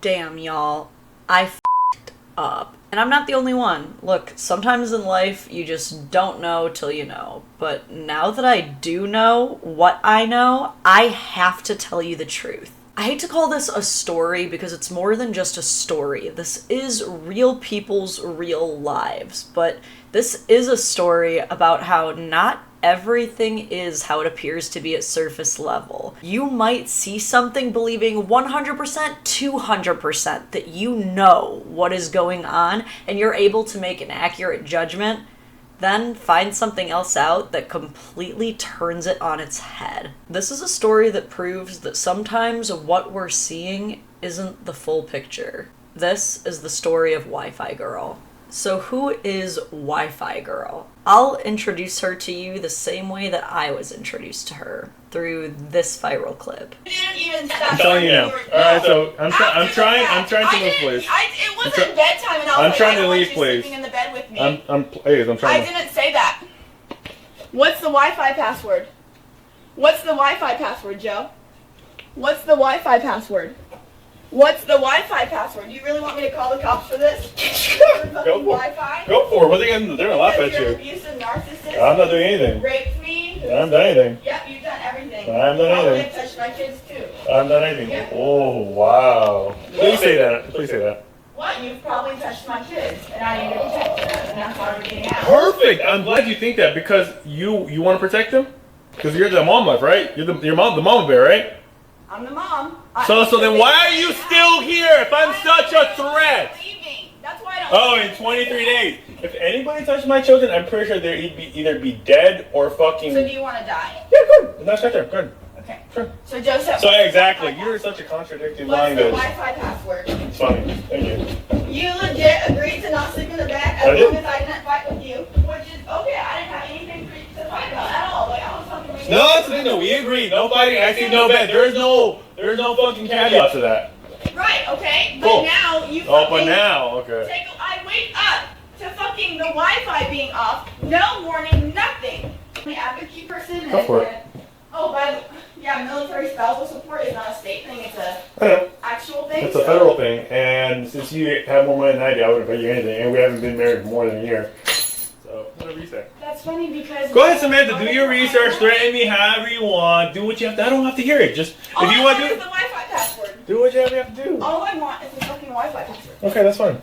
Damn, y'all. I f***ed up. And I'm not the only one. Look, sometimes in life, you just don't know till you know. But now that I do know what I know, I have to tell you the truth. I hate to call this a story because it's more than just a story. This is real people's real lives. But this is a story about how not everything is how it appears to be at surface level. You might see something believing 100%, 200% that you know what is going on and you're able to make an accurate judgment, then find something else out that completely turns it on its head. This is a story that proves that sometimes what we're seeing isn't the full picture. This is the story of Wi-Fi Girl. So who is Wi-Fi Girl? I'll introduce her to you the same way that I was introduced to her, through this viral clip. I'm telling you now. Alright, so I'm trying to leave, please. It wasn't bedtime and I'm trying to leave, please. Sleeping in the bed with me. I'm trying to. I didn't say that. What's the Wi-Fi password? What's the Wi-Fi password, Joe? What's the Wi-Fi password? What's the Wi-Fi password? Do you really want me to call the cops for this? Go for Wi-Fi? it. Go for it. What are they gonna do? They're gonna laugh at You're an you. abusive narcissist. I'm not doing anything. Raped me. I haven't done anything. Yep, you've done everything. I haven't done anything. I've touched my kids too. I haven't done anything. Yeah. Oh, wow. Please say that. Please say that. What? You've probably touched my kids, and I need to protect them, and that's why we're getting out. Perfect. I'm glad you think that because you want to protect them. Because you're the mom life, right? You're the mama bear, right? I'm the mom. So then why are you still here if I'm such a threat? Leaving. That's why I don't. Oh, in 23 days. If anybody touched my children, I'm pretty sure they'd either be dead or fucking. So do you want to die? Yeah, good. That's right there. Good. Okay. Sure. So Joseph. So exactly, you're such a contradicting What's the language. Wi-Fi password? It's funny. Thank you. You legit agreed to not sleep in the bed as long as I didn't fight with you, which is okay. I didn't have anything to fight about at all. Like I was fucking. No, that's the thing. No, we agree. No fighting. Actually, no bed. There's no fucking caveat to that. Right. Okay. But Cool. now you. Oh, but now, okay. I wake up to fucking the Wi-Fi being off. No warning. Nothing. The advocacy person. Go for it. Oh, military spousal support is not a state thing. It's I know. actual thing. It's a federal thing, and since you have more money than I do, I wouldn't pay you anything, and we haven't been married for more than a year. So, whatever you say. That's funny because... Go ahead, Samantha, do your research, threaten me however you want, do what you have to. I don't have to hear it, just, if you want to do the Wi-Fi password. do what you have to do. All I want is the fucking Wi-Fi password. Okay, that's fine.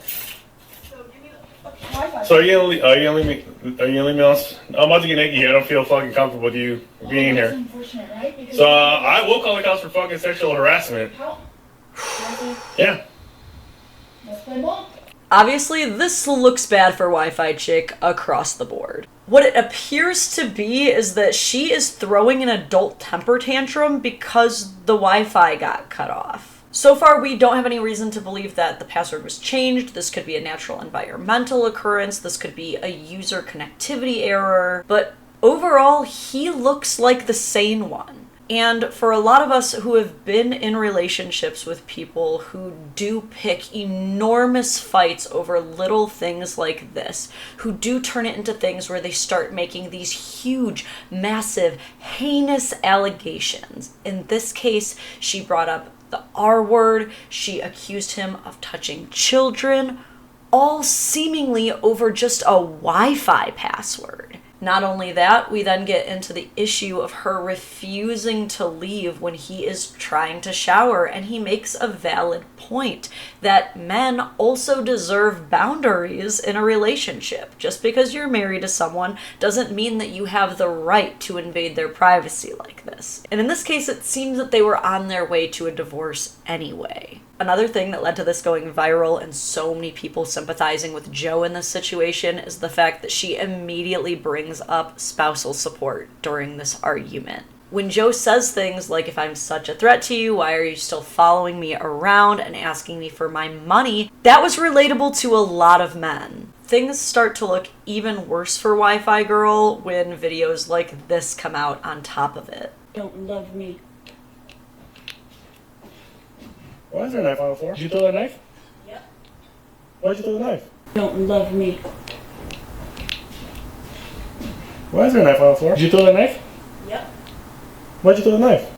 So give me the fucking Wi-Fi. So are you gonna leave me on? I'm about to get naked here. I don't feel fucking comfortable with you being That's here. unfortunate, right? Because So I will call the cops for fucking sexual harassment. How? Yeah. Let's play ball. Obviously, this looks bad for Wi-Fi Chick across the board. What it appears to be is that she is throwing an adult temper tantrum because the Wi-Fi got cut off. So far, we don't have any reason to believe that the password was changed. This could be a natural environmental occurrence. This could be a user connectivity error. But overall, he looks like the sane one. And for a lot of us who have been in relationships with people who do pick enormous fights over little things like this, who do turn it into things where they start making these huge, massive, heinous allegations. In this case, she brought up the R word, she accused him of touching children, all seemingly over just a Wi-Fi password. Not only that, we then get into the issue of her refusing to leave when he is trying to shower, and he makes a valid point that men also deserve boundaries in a relationship. Just because you're married to someone doesn't mean that you have the right to invade their privacy like this. And in this case, it seems that they were on their way to a divorce anyway. Another thing that led to this going viral and so many people sympathizing with Joe in this situation is the fact that she immediately brings up spousal support during this argument. When Joe says things like, if I'm such a threat to you, why are you still following me around and asking me for my money? That was relatable to a lot of men. Things start to look even worse for Wi-Fi Girl when videos like this come out on top of it. Don't love me. Why is there a knife on the floor? Did you throw that knife? Yep. Why'd you throw the knife? Don't love me. Why is there a knife on the floor? Did you throw that knife? Yep. Why'd you throw the knife?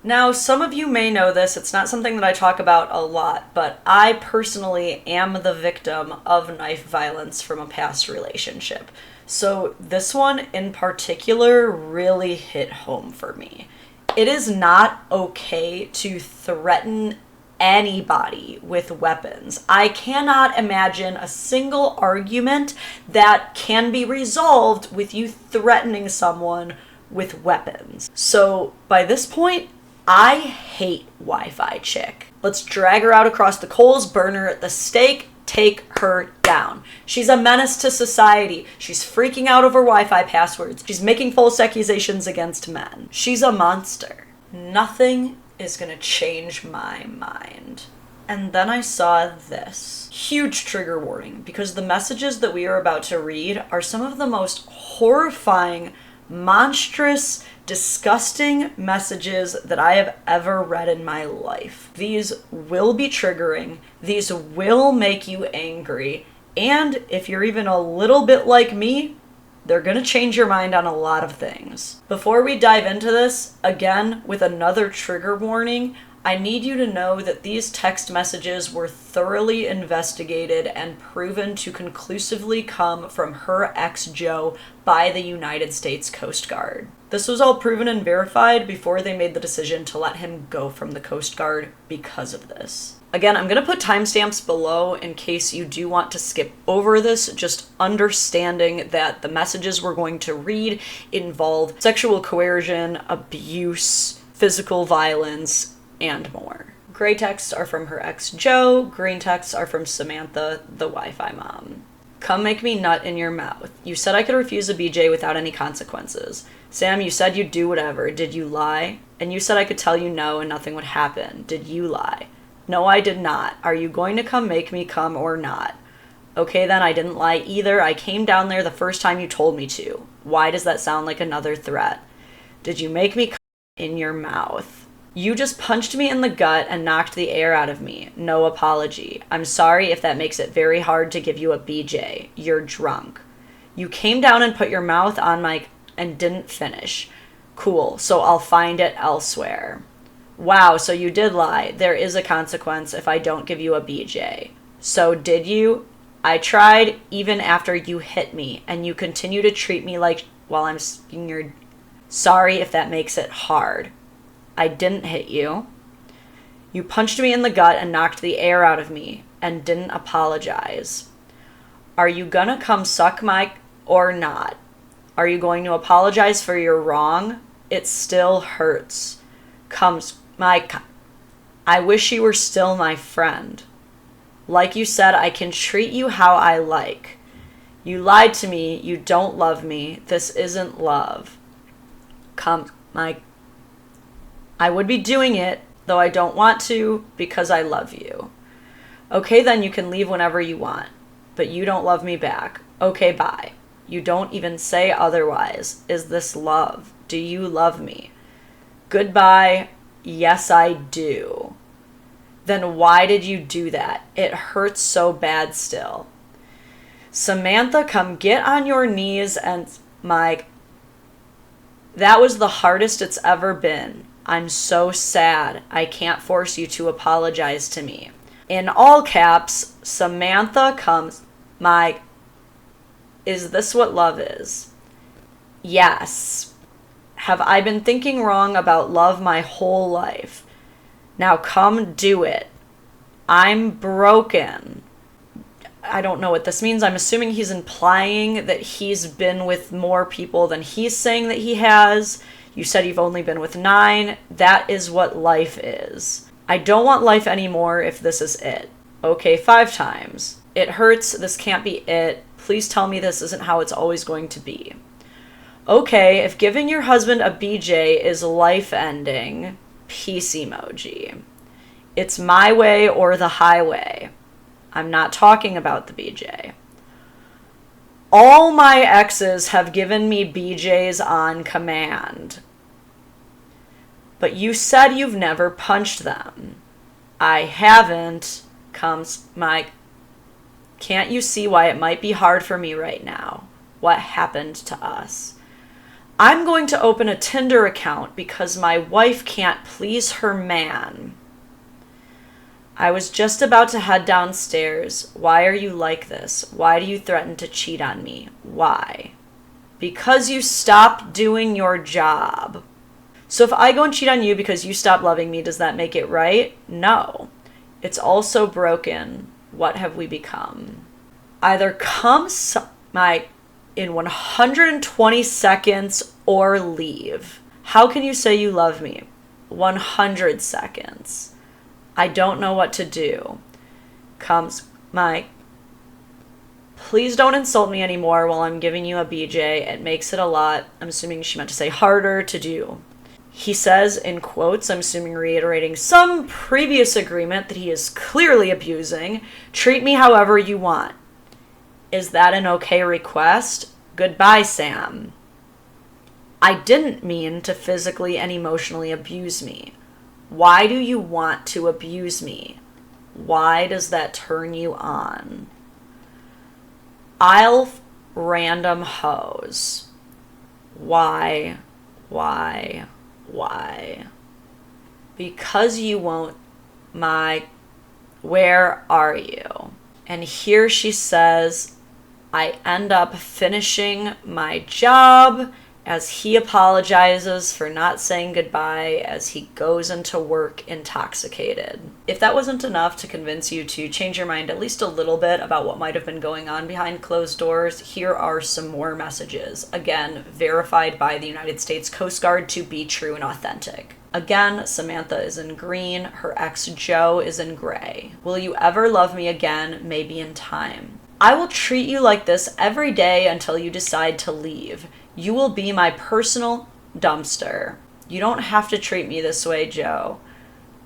Now, some of you may know this, it's not something that I talk about a lot, but I personally am the victim of knife violence from a past relationship. So this one in particular really hit home for me. It is not okay to threaten anybody with weapons. I cannot imagine a single argument that can be resolved with you threatening someone with weapons. So by this point, I hate Wi-Fi chick. Let's drag her out across the coals, burn her at the stake, take her down. She's a menace to society. She's freaking out over Wi-Fi passwords. She's making false accusations against men. She's a monster. Nothing is gonna change my mind. And then I saw this. Huge trigger warning, because the messages that we are about to read are some of the most horrifying, monstrous, disgusting messages that I have ever read in my life. These will be triggering, these will make you angry, and if you're even a little bit like me, they're gonna change your mind on a lot of things. Before we dive into this, again, with another trigger warning, I need you to know that these text messages were thoroughly investigated and proven to conclusively come from her ex Joe by the United States Coast Guard. This was all proven and verified before they made the decision to let him go from the Coast Guard because of this. Again, I'm going to put timestamps below in case you do want to skip over this, just understanding that the messages we're going to read involve sexual coercion, abuse, physical violence, and more. Gray texts are from her ex Joe, green texts are from Samantha, the Wi-Fi mom. Come make me nut in your mouth. You said I could refuse a BJ without any consequences. Sam, you said you'd do whatever. Did you lie? And you said I could tell you no and nothing would happen. Did you lie? No, I did not. Are you going to come make me come or not? Okay, then I didn't lie either. I came down there the first time you told me to. Why does that sound like another threat? Did you make me come in your mouth? You just punched me in the gut and knocked the air out of me. No apology. I'm sorry if that makes it very hard to give you a BJ. You're drunk. You came down and put your mouth on my and didn't finish. Cool, so I'll find it elsewhere. Wow, so you did lie. There is a consequence if I don't give you a BJ. So did you? I tried even after you hit me, and you continue to treat me like while I'm speaking your... Sorry if that makes it hard. I didn't hit you. You punched me in the gut and knocked the air out of me and didn't apologize. Are you gonna come suck my or not? Are you going to apologize for your wrong? It still hurts. Comes my... I wish you were still my friend. Like you said, I can treat you how I like. You lied to me. You don't love me. This isn't love. Come my... I would be doing it, though I don't want to, because I love you. Okay, then you can leave whenever you want. But you don't love me back. Okay, bye. You don't even say otherwise. Is this love? Do you love me? Goodbye. Yes, I do. Then why did you do that? It hurts so bad still. Samantha, come get on your knees and my... That was the hardest it's ever been. I'm so sad. I can't force you to apologize to me. In all caps, Samantha comes my... Is this what love is? Yes. Have I been thinking wrong about love my whole life? Now come do it. I'm broken. I don't know what this means. I'm assuming he's implying that he's been with more people than he's saying that he has. You said you've only been with 9. That is what life is. I don't want life anymore if this is it. Okay, 5 times. It hurts. This can't be it. Please tell me this isn't how it's always going to be. Okay, if giving your husband a BJ is life-ending, peace emoji. It's my way or the highway. I'm not talking about the BJ. All my exes have given me BJs on command. But you said you've never punched them. I haven't. Comes my... Can't you see why it might be hard for me right now? What happened to us? I'm going to open a Tinder account because my wife can't please her man. I was just about to head downstairs. Why are you like this? Why do you threaten to cheat on me? Why? Because you stopped doing your job. So if I go and cheat on you because you stopped loving me, does that make it right? No. It's also broken. What have we become? Either come in 120 seconds or leave. How can you say you love me? 100 seconds. I don't know what to do. Please don't insult me anymore while I'm giving you a BJ. It makes it a lot, I'm assuming she meant to say harder to do. He says, in quotes, I'm assuming reiterating some previous agreement that he is clearly abusing, treat me however you want. Is that an okay request? Goodbye, Sam. I didn't mean to physically and emotionally abuse me. Why do you want to abuse me? Why does that turn you on? I'll random hoes. Why? Because you won't where are you? And here she says, I end up finishing my job as he apologizes for not saying goodbye as he goes into work intoxicated. If that wasn't enough to convince you to change your mind at least a little bit about what might have been going on behind closed doors, here are some more messages. Again, verified by the United States Coast Guard to be true and authentic. Again, Samantha is in green, her ex Joe is in gray. Will you ever love me again? Maybe in time. I will treat you like this every day until you decide to leave. You will be my personal dumpster. You don't have to treat me this way, Joe.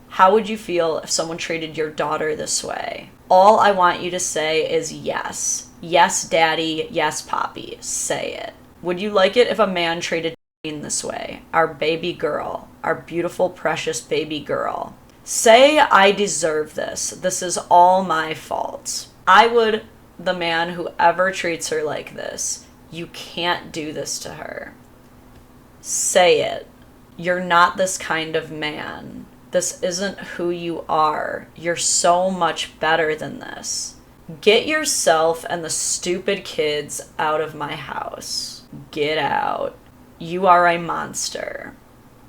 How would you feel if someone treated your daughter this way? All I want you to say is yes. Yes, Daddy. Yes, Poppy. Say it. Would you like it if a man treated this way? Our baby girl. Our beautiful, precious baby girl. Say I deserve this. This is all my fault. I would, the man who ever treats her like this. You can't do this to her. Say it. You're not this kind of man. This isn't who you are. You're so much better than this. Get yourself and the stupid kids out of my house. Get out. You are a monster.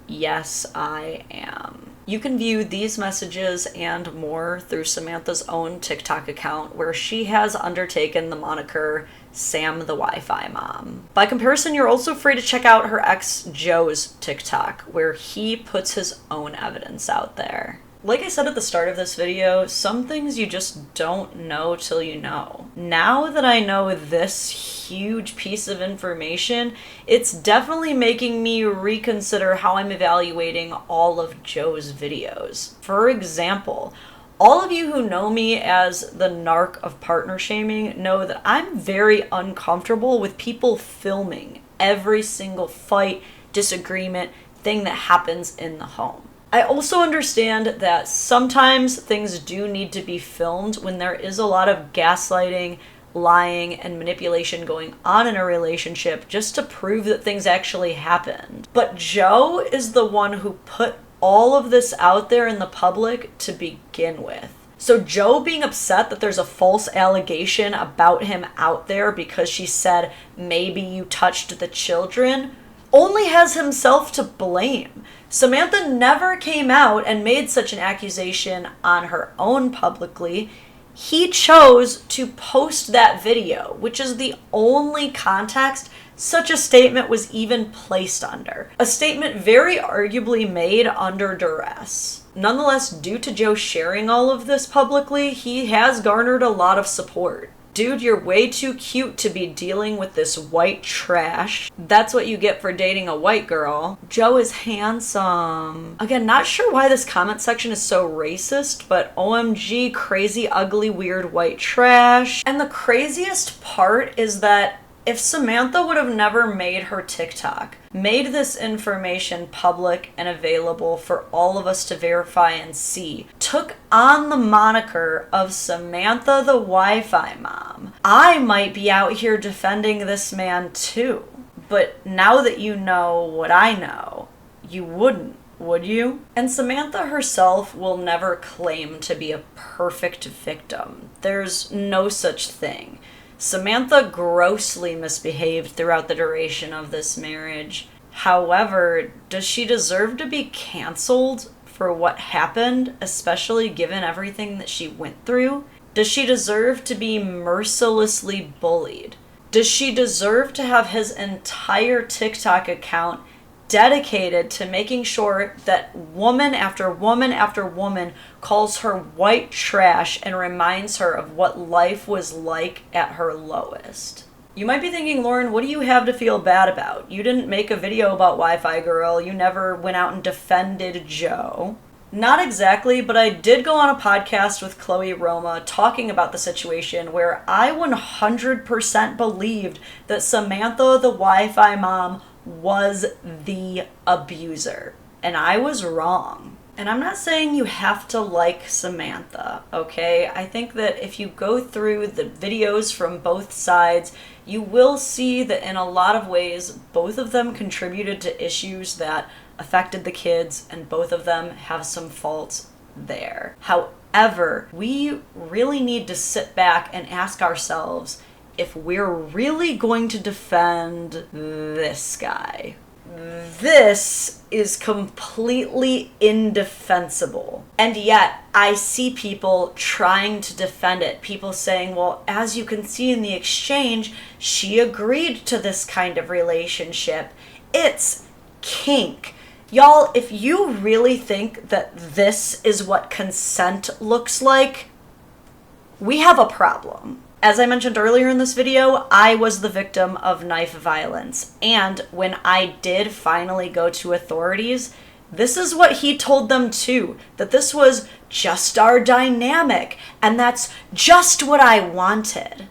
Yes, I am. You can view these messages and more through Samantha's own TikTok account, where she has undertaken the moniker Sam the Wi-Fi Mom. By comparison, you're also free to check out her ex Joe's TikTok, where he puts his own evidence out there. Like I said at the start of this video, some things you just don't know till you know. Now that I know this huge piece of information, it's definitely making me reconsider how I'm evaluating all of Joe's videos. For example, all of you who know me as the narc of partner shaming know that I'm very uncomfortable with people filming every single fight, disagreement, thing that happens in the home. I also understand that sometimes things do need to be filmed when there is a lot of gaslighting, lying, and manipulation going on in a relationship just to prove that things actually happened. But Joe is the one who put all of this out there in the public to begin with. So Joe being upset that there's a false allegation about him out there because she said maybe you touched the children only has himself to blame. Samantha never came out and made such an accusation on her own publicly. He chose to post that video, which is the only context such a statement was even placed under. A statement very arguably made under duress. Nonetheless, due to Joe sharing all of this publicly, he has garnered a lot of support. Dude, you're way too cute to be dealing with this white trash. That's what you get for dating a white girl. Joe is handsome. Again, not sure why this comment section is so racist, but OMG, crazy, ugly, weird white trash. And the craziest part is that if Samantha would have never made her TikTok, made this information public and available for all of us to verify and see, took on the moniker of Samantha the Wi-Fi Mom, I might be out here defending this man too. But now that you know what I know, you wouldn't, would you? And Samantha herself will never claim to be a perfect victim. There's no such thing. Samantha grossly misbehaved throughout the duration of this marriage. However, does she deserve to be canceled for what happened, especially given everything that she went through? Does she deserve to be mercilessly bullied? Does she deserve to have his entire TikTok account dedicated to making sure that woman after woman after woman calls her white trash and reminds her of what life was like at her lowest? You might be thinking, Lauren, what do you have to feel bad about? You didn't make a video about Wi-Fi Girl. You never went out and defended Joe. Not exactly, but I did go on a podcast with Chloe Roma talking about the situation where I 100% believed that Samantha, the Wi-Fi mom, was the abuser. And I was wrong. And I'm not saying you have to like Samantha, okay? I think that if you go through the videos from both sides, you will see that in a lot of ways, both of them contributed to issues that affected the kids, and both of them have some faults there. However, we really need to sit back and ask ourselves if we're really going to defend this guy. This is completely indefensible. And yet, I see people trying to defend it. People saying, well, as you can see in the exchange, she agreed to this kind of relationship. It's kink. Y'all, if you really think that this is what consent looks like, we have a problem. As I mentioned earlier in this video, I was the victim of knife violence. And when I did finally go to authorities, this is what he told them too, that this was just our dynamic, and that's just what I wanted.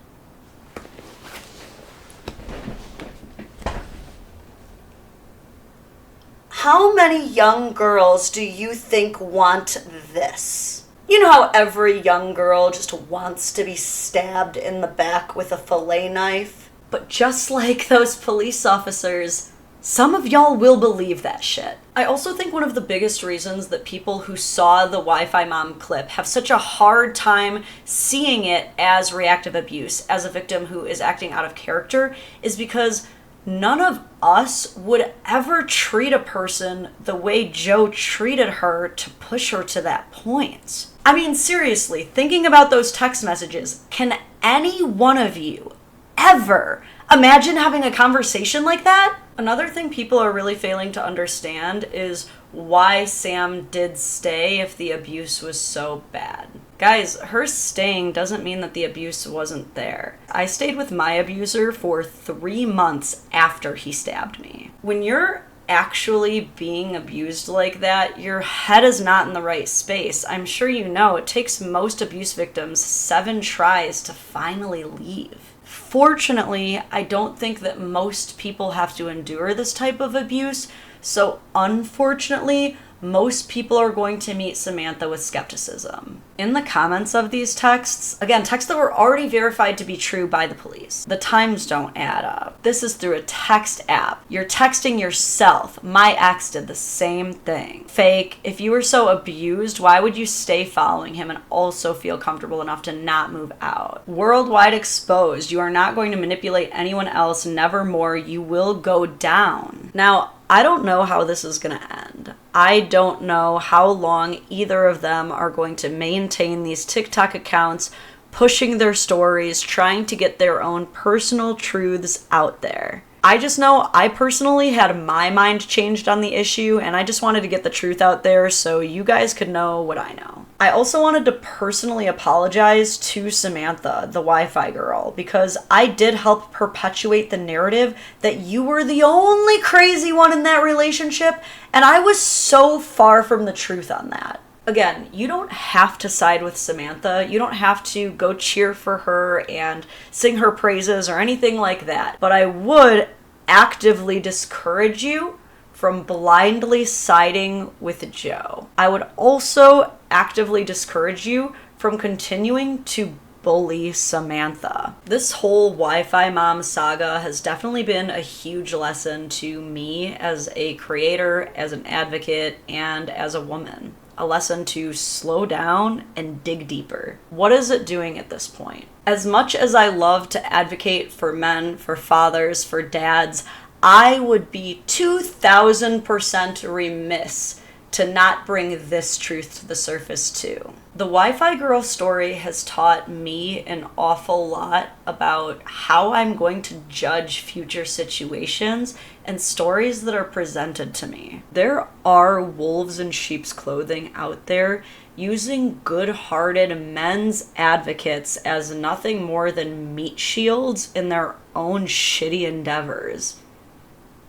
How many young girls do you think want this? You know how every young girl just wants to be stabbed in the back with a fillet knife? But just like those police officers, some of y'all will believe that shit. I also think one of the biggest reasons that people who saw the Wi-Fi mom clip have such a hard time seeing it as reactive abuse, as a victim who is acting out of character, is because none of us would ever treat a person the way Joe treated her to push her to that point. I mean, seriously, thinking about those text messages, can any one of you ever imagine having a conversation like that? Another thing people are really failing to understand is why Sam did stay if the abuse was so bad. Guys, her staying doesn't mean that the abuse wasn't there. I stayed with my abuser for 3 months after he stabbed me. When you're actually being abused like that, your head is not in the right space. I'm sure you know it takes most abuse victims 7 tries to finally leave. Fortunately, I don't think that most people have to endure this type of abuse, so unfortunately, most people are going to meet Samantha with skepticism. In the comments of these texts, again, texts that were already verified to be true by the police, the times don't add up. This is through a text app. You're texting yourself. My ex did the same thing. Fake. If you were so abused, why would you stay following him and also feel comfortable enough to not move out? Worldwide exposed. You are not going to manipulate anyone else. Nevermore. You will go down. Now, I don't know how this is going to end. I don't know how long either of them are going to maintain these TikTok accounts, pushing their stories, trying to get their own personal truths out there. I just know I personally had my mind changed on the issue, and I just wanted to get the truth out there so you guys could know what I know. I also wanted to personally apologize to Samantha, the Wi-Fi girl, because I did help perpetuate the narrative that you were the only crazy one in that relationship, and I was so far from the truth on that. Again, you don't have to side with Samantha. You don't have to go cheer for her and sing her praises or anything like that. But I would actively discourage you from blindly siding with Joe. I would also actively discourage you from continuing to bully Samantha. This whole Wi-Fi mom saga has definitely been a huge lesson to me as a creator, as an advocate, and as a woman. A lesson to slow down and dig deeper. What is it doing at this point? As much as I love to advocate for men, for fathers, for dads, I would be 2,000% remiss to not bring this truth to the surface too. The Wi-Fi girl story has taught me an awful lot about how I'm going to judge future situations and stories that are presented to me. There are wolves in sheep's clothing out there using good-hearted men's advocates as nothing more than meat shields in their own shitty endeavors.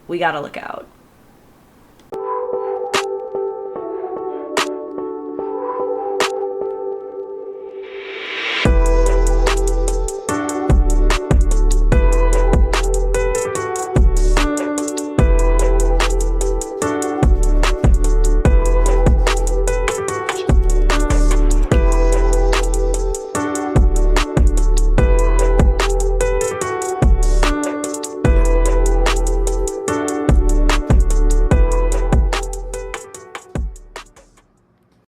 We gotta look out.